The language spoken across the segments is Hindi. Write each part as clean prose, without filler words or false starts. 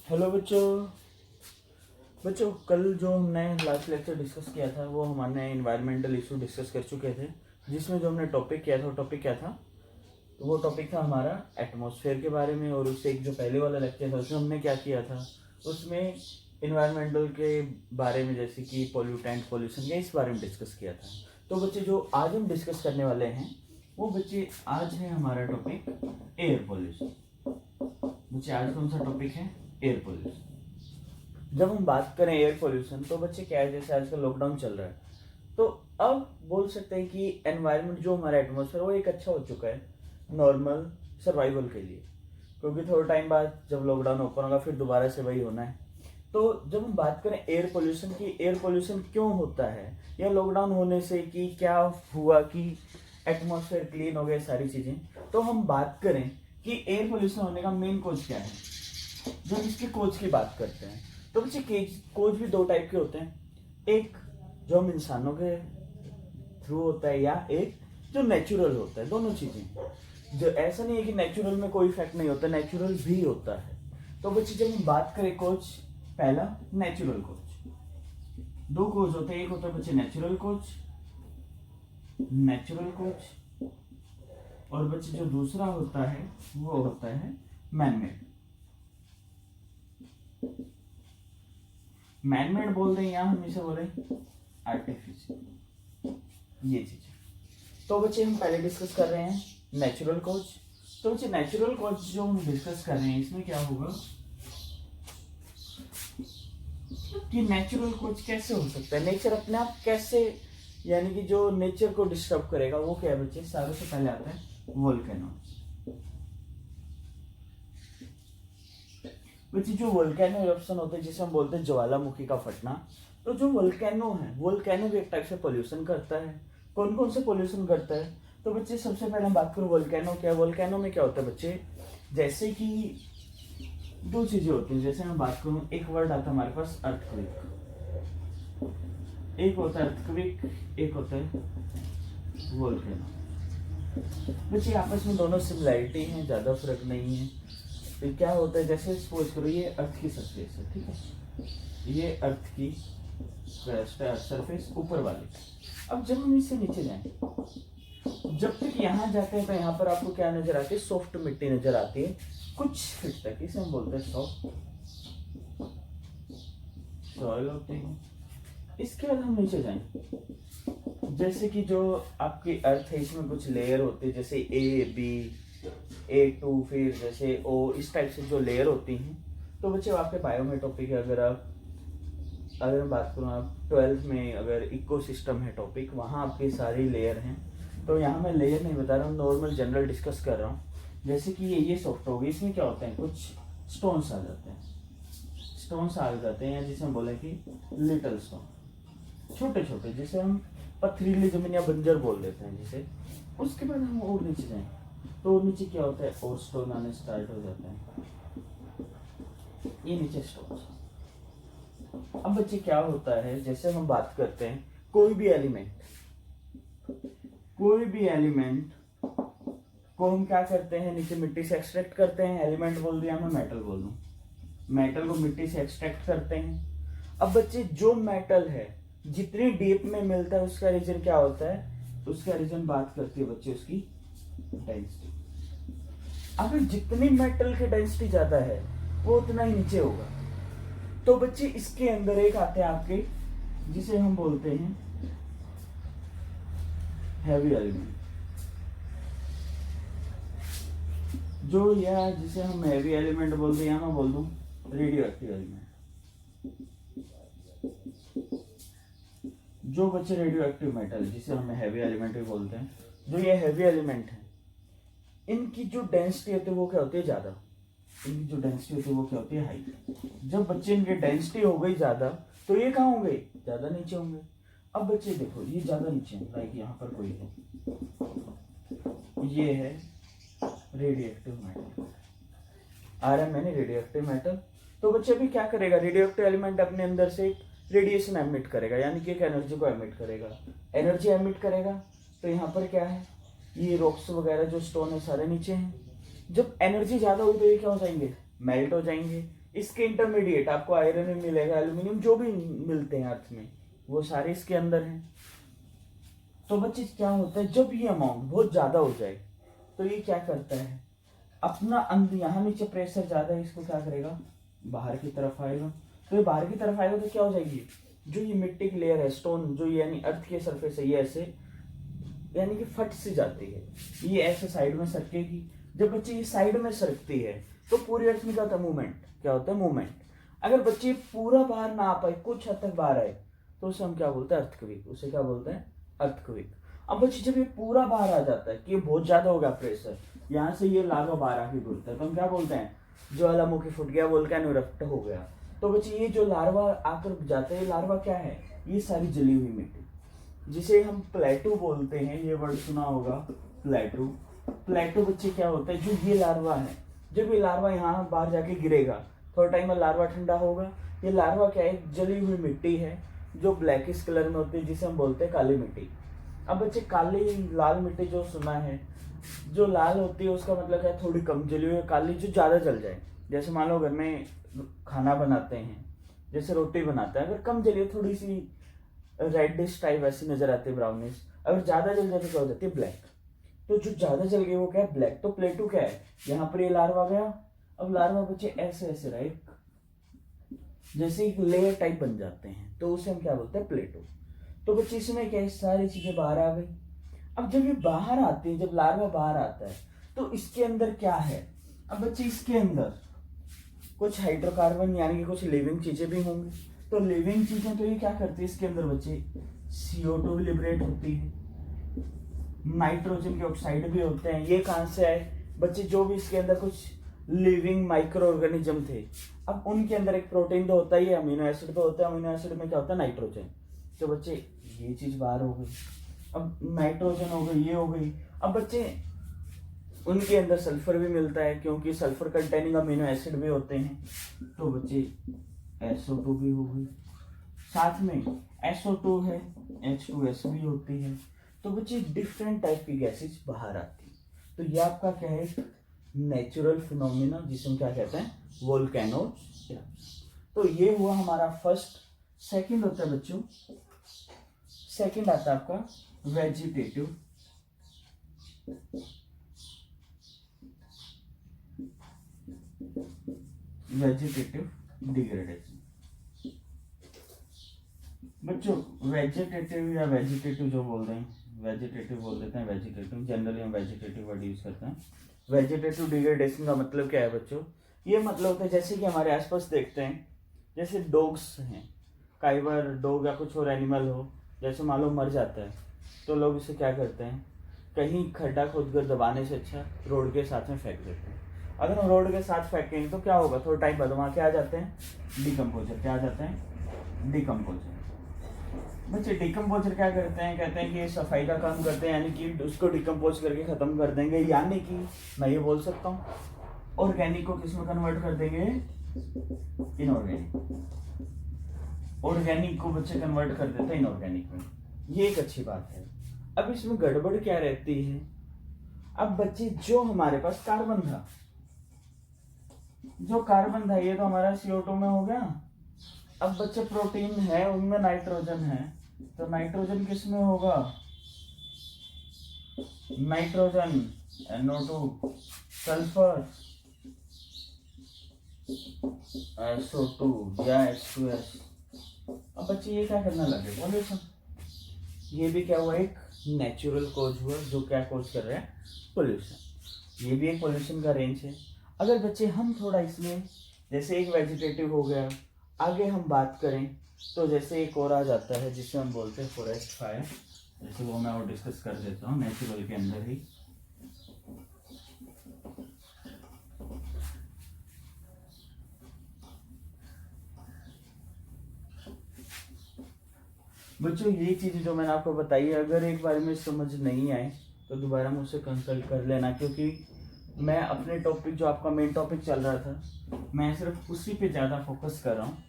हेलो बच्चों। कल जो हमने लास्ट लेक्चर डिस्कस किया था वो हमने इन्वायरमेंटल इशू डिस्कस कर चुके थे, जिसमें जो हमने टॉपिक किया था वो टॉपिक क्या था? तो वो टॉपिक था हमारा एटमॉस्फेयर के बारे में। और उससे एक जो पहले वाला लेक्चर था उसमें हमने क्या किया था, उसमें इन्वायरमेंटल के बारे में, जैसे कि पोल्यूटेंट, पोल्यूशन, या इस बारे में डिस्कस किया था। तो बच्चे जो आज हम डिस्कस करने वाले हैं वो बच्चे आज है हमारा टॉपिक एयर पोल्यूशन। बच्चे आज कौन सा टॉपिक है? Air pollution. जब हम बात करें एयर पोल्यूशन तो बच्चे क्या है, जैसे आजकल लॉकडाउन चल रहा है तो अब बोल सकते हैं कि एनवायरनमेंट जो हमारा एटमॉस्फेयर वो एक अच्छा हो चुका है नॉर्मल सर्वाइवल के लिए, क्योंकि थोड़ा टाइम बाद जब लॉकडाउन ओपन होगा फिर दोबारा से वही होना है। तो जब हम बात करें एयर पोल्यूशन की, एयर पोल्यूशन क्यों होता है या लॉकडाउन होने से कि क्या हुआ कि एटमॉस्फेयर क्लीन हो गए, सारी चीज़ें, तो हम बात करें कि एयर पोल्यूशन होने का मेन कोज क्या है। जब इसके कोज की बात करते हैं तो बच्चे कोज भी दो टाइप के होते हैं, एक जो हम इंसानों के थ्रू होता है या एक जो नेचुरल होता है। दोनों चीजें, जो ऐसा नहीं है कि नेचुरल में कोई इफेक्ट नहीं होता, नेचुरल भी होता है। तो बच्चे जब हम बात करें कोज, पहला नेचुरल कोज, दो कोज होते हैं, एक होता है बच्चे नेचुरल कोज, और बच्चे जो दूसरा होता है वो होता है मैनमेड। मैनमेड बोल दें या हम इसे बोले आर्टिफिशियल, ये चीजें। तो बच्चे हम पहले डिस्कस कर रहे हैं नेचुरल कोज। तो बच्चे नेचुरल कोज जो हम डिस्कस कर रहे हैं इसमें क्या होगा कि नेचुरल कोज कैसे हो सकता है, नेचर अपने आप कैसे, यानी कि जो नेचर को डिस्टर्ब करेगा वो क्या है बच्चे? सारों से पहले आता है वोल्केनो। बच्चे जो वोल्केनो इरप्शन होते हैं जिसे हम बोलते हैं ज्वालामुखी का फटना, तो जो वोल्केनो है, वोल्केनो भी एक टाइप से पोल्यूशन करता है। कौन कौन से पोल्यूशन करता है? तो बच्चे सबसे पहले हम बात करें वोल्केनो क्या है। वोल्केनो में क्या होता है बच्चे, जैसे कि दो चीजें होती हैं। जैसे मैं बात करूं, एक वर्ड आता है हमारे पास अर्थक्वेक, एक होता है अर्थक्वेक, एक होता है वोल्केनो। बच्चे आपस में दोनों सिमिलैरिटी है, ज्यादा फर्क नहीं है। तो क्या होता है, जैसे सपोज करो ये अर्थ की सरफेस है, ठीक है, ये अर्थ की सरफेस ऊपर वाली। अब जब हम इससे नीचे जाएं, जब तक यहाँ जाते हैं तो यहाँ पर आपको क्या नजर आती है? सॉफ्ट मिट्टी नजर आती है कुछ फीट तक, इसे हम बोलते हैं सॉफ्ट सॉइल होती है। इसके बाद हम नीचे जाएं, जैसे कि जो आपकी अर्थ है इसमें कुछ लेयर होती है, जैसे A2, फिर जैसे O, इस टाइप से जो लेयर होती हैं। तो बच्चे आपके बायो में टॉपिक है, अगर मैं बात करूँ आप 12th में अगर इकोसिस्टम है टॉपिक, वहाँ आपकी सारी लेयर हैं। तो यहाँ मैं लेयर नहीं बता रहा हूँ, नॉर्मल जनरल डिस्कस कर रहा हूँ। जैसे कि ये सॉफ्ट हो गई, इसमें क्या होते हैं, कुछ स्टोन्स आ जाते हैं, या जिसे हम बोले कि लिटल स्टोन, छोटे छोटे, जिसे हम पथरीली जमीन या बंजर बोल देते हैं जिसे। उसके बाद हम और नीचे जाएं तो नीचे क्या होता है, और स्टोन आने स्टार्ट हो जाते हैं, ये नीचे स्टोन। अब बच्चे क्या होता है, जैसे हम बात करते हैं कोई भी एलिमेंट को हम क्या करते हैं, नीचे मिट्टी से एक्सट्रैक्ट करते हैं। एलिमेंट बोल दिया, मैं मेटल बोल दूं, मेटल को मिट्टी से एक्सट्रैक्ट करते हैं। अब बच्चे जो मेटल है जितनी डीप में मिलता है उसका रीजन क्या होता है? उसका रीजन बात करती है बच्चे उसकी डेंसिटी। अगर जितनी मेटल की डेंसिटी ज्यादा है वो उतना ही नीचे होगा। तो बच्चे इसके अंदर एक आते हैं आपके, जिसे हम बोलते हैं हैवी एलिमेंट, जो या जिसे हम हैवी एलिमेंट बोलते हैं, या मैं बोल दूं रेडियो एक्टिव एलिमेंट। जो बच्चे रेडियो एक्टिव मेटल जिसे हम हैवी एलिमेंट भी बोलते हैं, जो ये हैवी एलिमेंट है, इनकी जो डेंसिटी होती है वो क्या होती है? ज्यादा। इनकी जो डेंसिटी होती है वो क्या होती है? हाई। जब बच्चे इनकी डेंसिटी हो गई ज्यादा तो ये कहाँ होंगे? ज्यादा नीचे होंगे। अब बच्चे देखो ये ज्यादा नीचे है, लाइक यहाँ पर कोई है, ये है रेडियो एक्टिव मेटल, आ रहा है मैंने रेडियो एक्टिव मेटल। तो बच्चे अभी क्या करेगा, रेडियो एक्टिव एलिमेंट अपने अंदर से रेडिएशन एमिट करेगा, यानी कि एक एनर्जी को एमिट करेगा। तो यहाँ पर क्या है, ये रॉक्स वगैरह जो स्टोन है सारे नीचे हैं। जब एनर्जी ज्यादा हुई तो ये क्या हो जाएंगे? मेल्ट हो जाएंगे। इसके इंटरमीडिएट आपको आयरन में मिलेगा, एल्यूमिनियम जो भी मिलते हैं अर्थ में वो सारे इसके अंदर हैं। तो बच्चे क्या होता है, जब ये अमाउंट बहुत ज्यादा हो जाए तो ये क्या करता है, अपना अंदर यहाँ नीचे प्रेशर ज्यादा है, इसको क्या करेगा, बाहर की तरफ आएगा। तो ये बाहर की तरफ आएगा तो क्या हो जाएगी, जो ये मिट्टी की लेयर है, स्टोन जो यानी अर्थ के सरफेस है, ये ऐसे यानी कि फट सी जाती है, ये ऐसे साइड में सरकेगी। जब बच्चे ये साइड में सरकती है तो पूरी अर्थ में क्या होता है, मूवमेंट। क्या होता है, मूवमेंट। अगर बच्चे पूरा बाहर ना आ पाए, कुछ हद तक बाहर आए, तो उसे हम क्या बोलते हैं, अर्थक्वेक। उसे क्या बोलते हैं, अर्थक्वेक। अब बच्चे जब ये पूरा बाहर आ जाता है कि ये बहुत ज्यादा हो गया प्रेशर, यहाँ से ये लार्वा बाहर आके गिरता है, तो हम क्या बोलते हैं, ज्वालामुखी फूट गया, वोल्केनो इरप्ट हो गया। तो बच्चे ये जो लार्वा आकर जाता है, ये लार्वा क्या है, ये सारी जली हुई मिट्टी, जिसे हम प्लेटो बोलते हैं। ये वर्ड सुना होगा, प्लेटो। प्लेटो बच्चे क्या होता है, जो ये लार्वा है, जब ये लार्वा यहाँ बाहर जाके गिरेगा, थोड़ा टाइम में लार्वा ठंडा होगा। ये लार्वा क्या है, जली हुई मिट्टी है जो ब्लैकिश कलर में होती है, जिसे हम बोलते हैं काली मिट्टी। अब बच्चे काली लाल मिट्टी जो सुना है, जो लाल होती है उसका मतलब क्या है, थोड़ी कम जली हुई। काली जो ज्यादा जल जाए, जैसे मान लो घर में खाना बनाते हैं, जैसे रोटी बनाते हैं, अगर कम जली थोड़ी सी रेडिश टाइप ऐसी नजर आती है, ब्राउनिश। अगर ज्यादा जल जाए तो क्या हो जाती है, ब्लैक। तो जो ज्यादा जल गई वो क्या है, ब्लैक। तो प्लेटो क्या है, यहाँ पर ये लार्वा गया, अब लार्वा बच्चे ऐसे ऐसे रहा, जैसे एक लेयर टाइप बन जाते हैं, तो उसे हम क्या बोलते हैं, प्लेटो। तो बच्चे इसमें क्या है, सारी चीजें बाहर आ गई। अब जब ये बाहर आती है, जब लार्वा बाहर आता है, तो इसके अंदर क्या है, अब बच्चे इसके अंदर कुछ हाइड्रोकार्बन यानी कि कुछ लिविंग चीजें भी होंगी। तो लिविंग चीजें तो ये क्या करती है, इसके अंदर बच्चे CO2 लिबरेट होती है, नाइट्रोजन के ऑक्साइड भी होते हैं। ये कहां से आए बच्चे, जो भी इसके अंदर कुछ लिविंग माइक्रो ऑर्गेनिज्म थे, अब उनके अंदर एक प्रोटीन तो होता ही है, अमीनो एसिड तो होता है, अमीनो एसिड में क्या होता है, नाइट्रोजन। तो बच्चे ये चीज बाहर हो गई, अब नाइट्रोजन हो गई, ये हो गई। अब बच्चे उनके अंदर सल्फर भी मिलता है, क्योंकि सल्फर कंटेनिंग अमीनो एसिड भी होते हैं। तो बच्चे SO2 भी हो गई, साथ में SO2 है, H2S भी होती है। तो बच्चे डिफरेंट टाइप की गैसेज बाहर आती है। तो ये आपका क्या है, नेचुरल फिनोमिना, जिसे हम क्या कहते हैं, वोल्केनो। तो ये हुआ हमारा फर्स्ट। सेकंड होता है बच्चों, सेकंड आता है आपका वेजिटेटिव। Vegetative degradation. बच्चों वेजिटेटिव या वेजिटेटिव जो बोल रहे हैं, वेजिटेटिव बोल देते हैं, वेजिटेटिव जनरली हम वेजिटेटिव वर्ड यूज करते हैं। वेजिटेटिव डिग्रेडेशन का मतलब क्या है बच्चों, ये मतलब होता है जैसे कि हमारे आसपास देखते हैं, जैसे डॉग्स हैं, कई बार डॉग या कुछ और एनिमल हो, जैसे मान लो मर जाता है, तो लोग इसे क्या करते हैं, कहीं खड्डा खोद कर दबाने से अच्छा रोड के साथ में फेंक देते हैं। अगर हम रोड के साथ फेंकेंगे तो क्या होगा, थोड़ा टाइम बाद वहाँ क्या आ जाते हैं, डिकम्पोजर। क्या आ जाते हैं, डिकम्पोजर। बच्चे डिकम्पोजर क्या करते हैं, कहते हैं कि सफाई का काम करते हैं, यानी कि उसको डिकम्पोज करके खत्म कर देंगे। यानी कि मैं ये बोल सकता हूँ, ऑर्गेनिक को किस में कन्वर्ट कर देंगे, इनऑर्गेनिक। ऑर्गेनिक को बच्चे कन्वर्ट कर देते हैं इनऑर्गेनिक में। ये एक अच्छी बात है। अब इसमें गड़बड़ क्या रहती है, अब बच्चे जो हमारे पास कार्बन था, जो कार्बन था ये तो हमारा CO2 में हो गया। अब बच्चे प्रोटीन है, उनमें नाइट्रोजन है, तो नाइट्रोजन किस में होगा, नाइट्रोजन NO2, सल्फर SO2 या H2S। अब बच्चे ये क्या करना लगे, पॉल्यूशन। ये भी क्या हुआ, एक नेचुरल कॉज हुआ, जो क्या कॉज कर रहे हैं, पॉल्यूशन। ये भी एक पॉल्यूशन का रेंज है। अगर बच्चे हम थोड़ा इसमें, जैसे एक वेजिटेटिव हो गया, आगे हम बात करें तो जैसे एक और आ जाता है जिसे हम बोलते हैं फॉरेस्ट फायर। जैसे वो मैं और डिस्कस कर देता हूँ नेचुरल के अंदर ही। बच्चों ये चीज़ जो मैंने आपको बताई है, अगर एक बार में समझ नहीं आए तो दोबारा मुझसे कंसल्ट कर लेना, क्योंकि मैं अपने टॉपिक, जो आपका मेन टॉपिक चल रहा था, मैं सिर्फ उसी पे ज़्यादा फोकस कर रहा हूँ।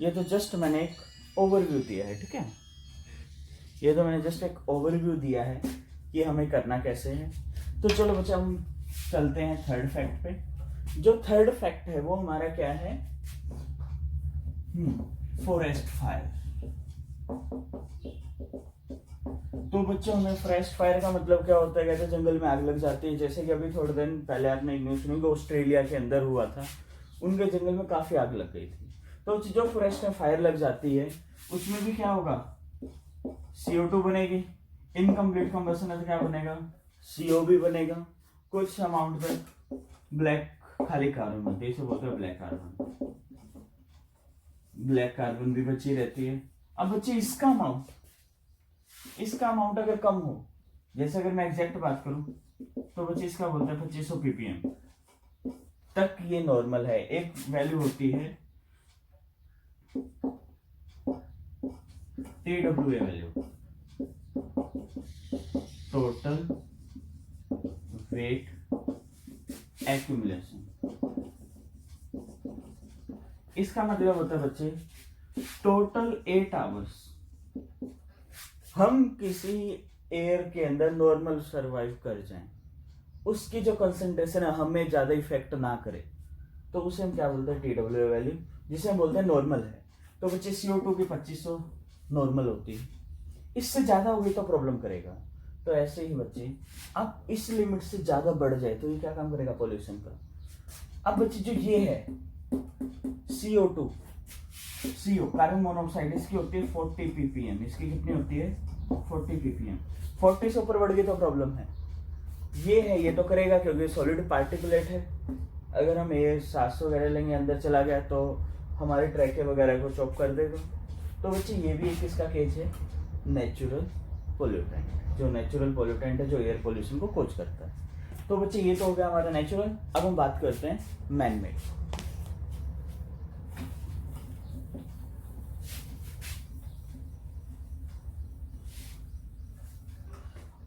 ये तो जस्ट मैंने एक ओवरव्यू दिया है, ठीक है, ये तो मैंने जस्ट एक ओवरव्यू दिया है कि हमें करना कैसे है। तो चलो बच्चा हम चलते हैं थर्ड फैक्ट पे। जो थर्ड फैक्ट है वो हमारा क्या है, फॉरेस्ट फायर। तो बच्चों हमें फॉरेस्ट फायर का मतलब क्या होता है, कहते हैं जंगल में आग लग जाती है। जैसे कि अभी थोड़े दिन पहले आपने एक न्यूज सुनी कि ऑस्ट्रेलिया के अंदर हुआ था, उनके जंगल में काफी आग लग गई थी। तो जो फॉरेस्ट में फायर लग जाती है उसमें भी क्या होगा, CO2 बनेगी। इनकम्प्लीट कंबशन है तो क्या बनेगा, CO भी बनेगा। कुछ अमाउंट तक ब्लैक खाली कार्बन बनती है, इसे बोलते हैं ब्लैक कार्बन। ब्लैक कार्बन भी बची रहती है। अब बच्चे इसका अमाउंट अगर कम हो, जैसे अगर मैं एग्जैक्ट बात करूं तो बच्चे इसका बोलते हैं 2500 ppm तक ये नॉर्मल है। एक वैल्यू होती है TWA value, total weight accumulation. इसका मतलब होता है बच्चे टोटल 8 आवर्स हम किसी एयर के अंदर नॉर्मल सरवाइव कर जाएं, उसकी जो कंसंट्रेशन है हमें ज्यादा इफेक्ट ना करे, तो उसे हम क्या बोलते हैं, TWA वैल्यू, जिसे हम बोलते हैं नॉर्मल है। तो बच्चे CO2 की 2500 नॉर्मल होती है, इससे ज्यादा होगी तो प्रॉब्लम करेगा। तो ऐसे ही बच्चे अब इस लिमिट से ज्यादा बढ़ जाए तो ये क्या काम करेगा, पॉल्यूशन का। अब बच्चे जो ये है CO2, CO कार्बन मोनोऑक्साइड, इसकी होती है 40 ppm। इसकी कितनी होती है, 40 ppm। 40 से ऊपर बढ़ गई तो प्रॉब्लम है। ये है, ये तो करेगा क्योंकि सॉलिड पार्टिकुलेट है। अगर हम ये सांस वगैरह लेंगे अंदर चला गया तो हमारे ट्रैके वगैरह को चॉप कर देगा। तो बच्चे ये भी एक इसका केस है, नेचुरल पोल्यूटेंट। जो नेचुरल पोल्यूटेंट है जो एयर पोल्यूशन को कोज करता है। तो बच्चे ये तो हो गया हमारा नेचुरल। अब हम बात करते हैं मैन मेड।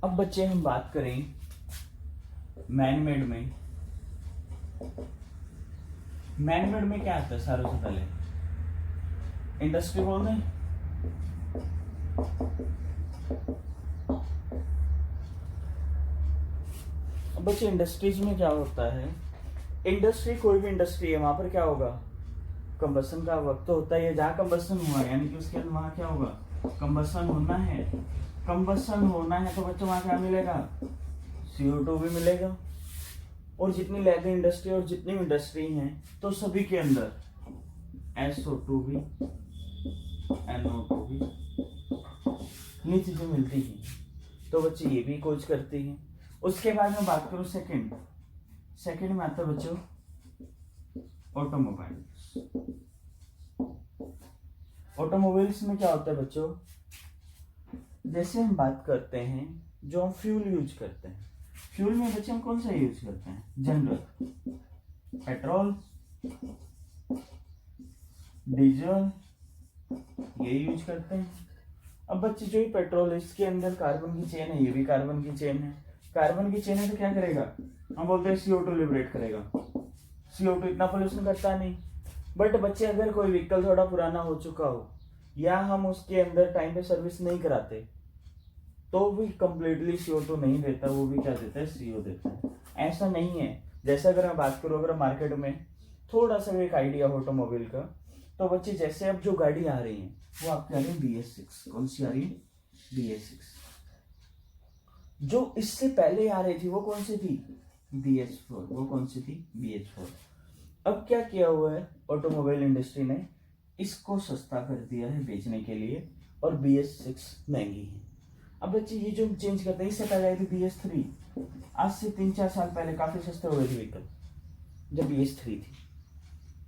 अब बच्चे हम बात करें मैन मेड में। मैन मेड में क्या आता है, सारों से पहले इंडस्ट्री बोल दें। अब बच्चे इंडस्ट्रीज में क्या होता है, इंडस्ट्री कोई भी इंडस्ट्री है वहां पर क्या होगा, कंबसन का वक्त तो होता है। जहां कंबसन हुआ यानी कि उसके अंदर वहां क्या होगा, कंबसन होना है। कंबसन होना है तो बच्चों वहां क्या मिलेगा, CO2 भी मिलेगा। और जितनी लेदर इंडस्ट्री और जितनी इंडस्ट्री हैं तो सभी के अंदर SO2 भी, NO2 भी, ये चीजें मिलती हैं। तो बच्चे ये भी कोच करती हैं। उसके बाद में बात करूं सेकंड में आता है बच्चों ऑटोमोबाइल्स। ऑटोमोबाइल्स में क्या होता है बच्चों, जैसे हम बात करते हैं जो हम फ्यूल यूज करते हैं, फ्यूल में बच्चे हम कौन सा यूज करते हैं, जनरल, पेट्रोल, डीजल, ये यूज करते हैं। अब बच्चे जो ही पेट्रोल है इसके अंदर कार्बन की चेन है, ये भी कार्बन की चेन है। कार्बन की चेन है तो क्या करेगा, हम बोलते हैं CO2 लिबरेट करेगा। CO2 इतना पोल्यूशन करता नहीं। बट बच्चे अगर कोई व्हीकल थोड़ा पुराना हो चुका हो या हम उसके अंदर टाइम पे सर्विस नहीं कराते तो भी कंप्लीटली CO2 नहीं देता, वो भी क्या देता है, CO देता है। ऐसा नहीं है। जैसे अगर मैं बात करूँ, अगर मार्केट में थोड़ा सा एक आइडिया ऑटोमोबाइल का, तो बच्चे जैसे अब जो गाड़ी आ रही है वो आपकी आ रही है BS6। कौन सी आ रही है, BS6। जो इससे पहले आ रही थी वो कौन सी थी, BS4। वो कौन सी थी, BS4। अब क्या किया हुआ है ऑटोमोबाइल इंडस्ट्री ने, इसको सस्ता कर दिया है बेचने के लिए और BS6 महंगी है। अब बच्चे ये जो चेंज करते हैं, इससे पहले आई थी BS3। आज से 3-4 साल पहले काफी सस्ते हो गए थे व्हीकल जब BS3 थी।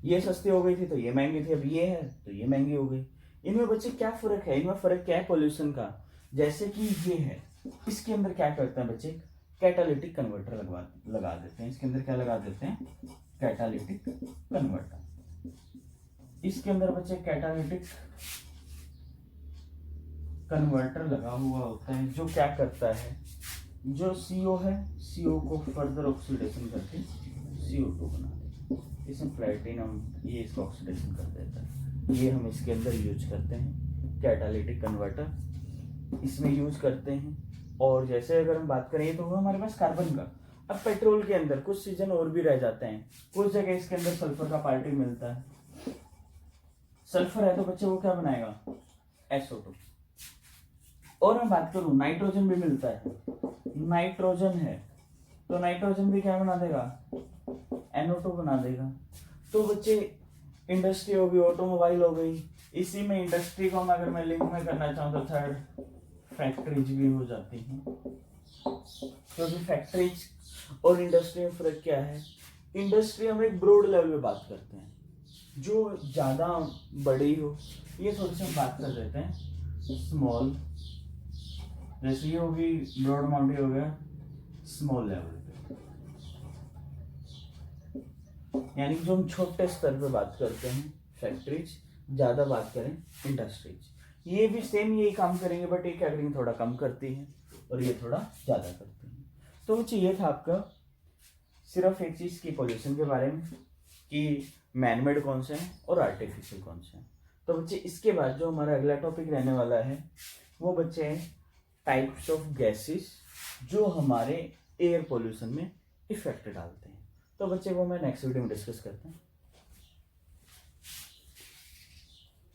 ये सस्ती हो गई थी तो ये महंगी थी, अब ये है तो ये महंगी हो गई। इनमें बच्चे क्या फर्क है, इनमें फर्क क्या है पोल्यूशन का। जैसे कि ये है, इसके अंदर क्या करते हैं बच्चे, कैटालिटिक कन्वर्टर लगा देते हैं। इसके अंदर क्या लगा देते हैं, कैटालिटिक कन्वर्टर। इसके अंदर बच्चे कैटालिटिक कन्वर्टर लगा हुआ होता है जो क्या करता है, जो CO है CO को फर्दर ऑक्सीडेशन करके CO2 बना देता है। इसमें प्लेटिनम ये इसको ऑक्सीडेशन कर देता है। ये हम इसके अंदर यूज करते हैं, कैटालिटिक कन्वर्टर इसमें यूज करते हैं। और जैसे अगर हम बात करें तो हमारे पास कार्बन का। अब पेट्रोल के अंदर कुछ सीजन और भी रह जाते हैं, कुछ जगह इसके अंदर सल्फर का पार्टिकल मिलता है। सल्फर है तो बच्चे वो क्या बनाएगा, SO2। और मैं बात करूं नाइट्रोजन भी मिलता है, नाइट्रोजन है तो नाइट्रोजन भी क्या बना देगा, NO2 बना देगा। तो बच्चे इंडस्ट्री हो गई, ऑटोमोबाइल हो गई, इसी में इंडस्ट्री को अगर मैं लिंक में करना चाहूँ तो थर्ड फैक्ट्रीज भी हो जाती हैं। क्योंकि फैक्ट्रीज और इंडस्ट्री में फर्क क्या है, इंडस्ट्री हम एक ब्रॉड लेवल पे बात करते हैं, जो ज़्यादा बड़ी हो, ये थोड़ी सी हम बात कर देते हैं स्मॉल, जैसे ये होगी ब्रॉड अमाउंट हो गया स्मॉल लेवल पे, यानी कि जो हम छोटे स्तर पे बात करते हैं फैक्ट्रीज, ज़्यादा बात करें इंडस्ट्रीज। ये भी सेम यही काम करेंगे बट ये क्या करेंगे, थोड़ा कम करती है और ये थोड़ा ज़्यादा करती है। तो वो चाहिए था आपका सिर्फ एक चीज़ की पोल्यूशन के बारे में कि मैनमेड कौन से हैं और आर्टिफिशियल कौन से हैं। तो बच्चे इसके बाद जो हमारा अगला टॉपिक रहने वाला है वो बच्चे हैं टाइप्स ऑफ गैसेस जो हमारे एयर पोल्यूशन में इफेक्ट डालते हैं। तो बच्चे वो मैं नेक्स्ट वीडियो में डिस्कस करते हैं।